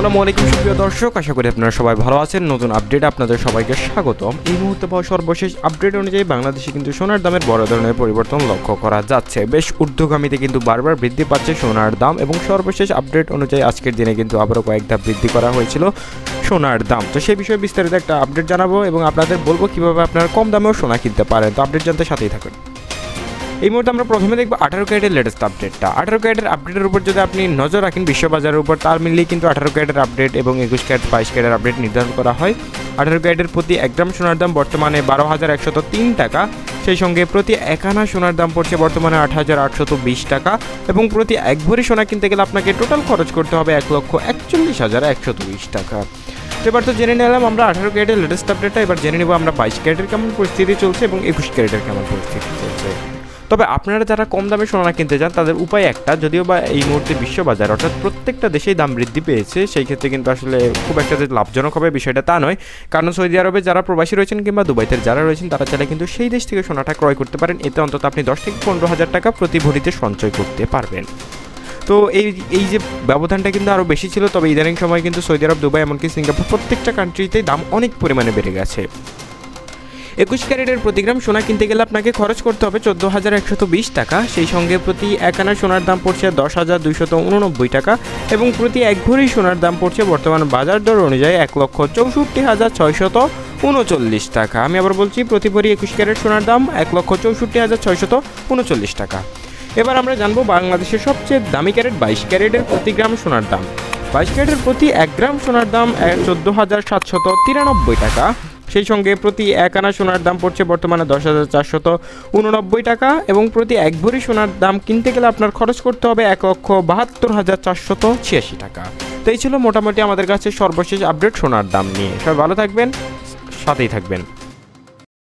আসসালামু আলাইকুম সুপ্রিয় দর্শক, আশা করি আপনারা সবাই ভালো আছেন। নতুন আপডেট আপনাদের সবাইকে স্বাগতম। এই মুহূর্তে পাওয়া সর্বশেষ আপডেট অনুযায়ী বাংলাদেশে কিন্তু সোনার দামের বড় ধরনের পরিবর্তন লক্ষ্য করা যাচ্ছে। বেশ ঊর্ধ্বগামীতে কিন্তু বারবার বৃদ্ধি পাচ্ছে সোনার দাম এবং সর্বশেষ আপডেট অনুযায়ী আজকের দিনে কিন্তু আবারও কয়েক ধাপ বৃদ্ধি করা হয়েছিল সোনার দাম। তো সেই বিষয়ে বিস্তারিত একটা আপডেট জানাবো এবং আপনাদের বলবো কীভাবে আপনারা কম দামেও সোনা কিনতে পারেন। তো আপডেট জানতে সাথেই থাকুন। এই মুহূর্তে আমরা প্রথমে দেখব 18 ক্যারেটের লেটেস্ট আপডেটটা। 18 ক্যারেটের আপডেটের উপর যদি আপনি নজর রাখেন বিশ্ববাজারের উপর, তার মিলিয়ে কিন্তু 18 ক্যারেটের আপডেট এবং 21 ক্যারেট 22 ক্যারেটের আপডেট নির্ধারণ করা হয়। 18 ক্যারেটের প্রতি 1 গ্রাম সোনার দাম বর্তমানে 12,103 টাকা, সেই সঙ্গে প্রতি 1 আনা সোনার দাম পড়ছে বর্তমানে 8,820 টাকা এবং প্রতি 1 ভরি সোনা কিনতে গেলে আপনাকে টোটাল খরচ করতে হবে 1,41,120 টাকা। এবার তো জেনে নিলাম আমরা 18 ক্যারেটের লেটেস্ট আপডেটটা। এবার জেনে নেব আমরা 22 ক্যারেটের কেমন পরিস্থিতি চলছে এবং 21 ক্যারেটের কেমন পরিস্থিতি চলছে। তবে আপনারা যারা কম দামে সোনা কিনতে চান তাদের উপায় একটা, যদিও বা এই মুহূর্তে বিশ্ববাজার অর্থাৎ প্রত্যেকটা দেশেই দাম বৃদ্ধি পেয়েছে, সেই ক্ষেত্রে কিন্তু আসলে খুব একটা যে লাভজনক হবে বিষয়টা তা নয়। কারণ সৌদি আরবে যারা প্রবাসী রয়েছেন কিংবা দুবাইতে যারা রয়েছেন তারা চাইলে কিন্তু সেই দেশ থেকে সোনাটা ক্রয় করতে পারেন। এতে অন্তত আপনি 10 থেকে 15,000 টাকা প্রতি ভরিতে সঞ্চয় করতে পারবেন। তো এই যে ব্যবধানটা কিন্তু আরও বেশি ছিল, তবে ইদানিং সময় কিন্তু সৌদি আরব, দুবাই, এমনকি সিঙ্গাপুর প্রত্যেকটা কান্ট্রিতেই দাম অনেক পরিমাণে বেড়ে গেছে। 21 ক্যারেটের প্রতি গ্রাম সোনা কিনতে গেলে আপনাকে খরচ করতে হবে 14,120 টাকা, সেই সঙ্গে প্রতি 1 আনা সোনার দাম পড়ছে 10,289 টাকা এবং প্রতি 1 ভরি সোনার দাম পড়ছে বর্তমান বাজার দর অনুযায়ী 1,64,639 টাকা। আমি আবার বলছি, প্রতি ভরি 21 ক্যারেট সোনার দাম 1,64,639 টাকা। এবার আমরা জানবো বাংলাদেশের সবচেয়ে দামি ক্যারেট 22 ক্যারেটের প্রতি গ্রাম সোনার দাম। 22 ক্যারেটের প্রতি 1 গ্রাম সোনার দাম 14,793 টাকা, সেই সঙ্গে প্রতি 1 আনা সোনার দাম পড়ছে বর্তমানে 10,489 টাকা এবং প্রতি 1 ভরি সোনার দাম কিনতে গেলে আপনার খরচ করতে হবে 1,72,486 টাকা। তো এই ছিল মোটামুটি আমাদের কাছে সর্বশেষ আপডেট সোনার দাম নিয়ে। সবাই ভালো থাকবেন, সাথেই থাকবেন।